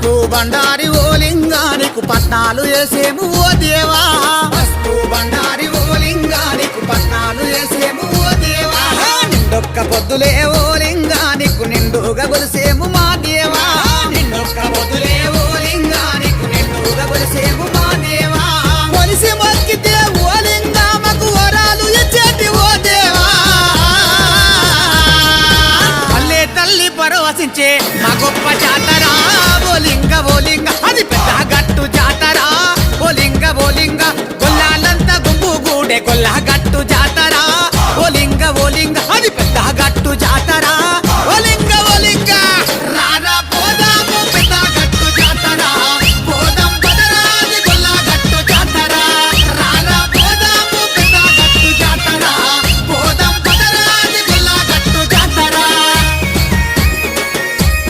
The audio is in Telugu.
పసుపు బండారి ఓ లింగానికి పట్నాలు వేసేము ఓ దేవా పసుపు బండారి ఓ లింగానికి పట్నాలు వేసేము ఓ దేవా నిండొక్క పొద్దులే ఓ లింగానికి నిండుగా గొలిసేము మా దేవా నిండొక్క పొద్దులే ఓ లింగానికి నిండుగా గొలిసేము మా దేవా కొలిసి మొక్కితే ఓ లింగామకు వరాలు ఇచ్చేటి ఓ దేవా పల్లె తల్లి పరవశించే మా గొప్ప జాతరా బోలింగ అది పెద్ద గట్టు జాతరా బోలింగ గొల్లాలంతా గుంపు గూడే గొల్ల గట్టు జాతరా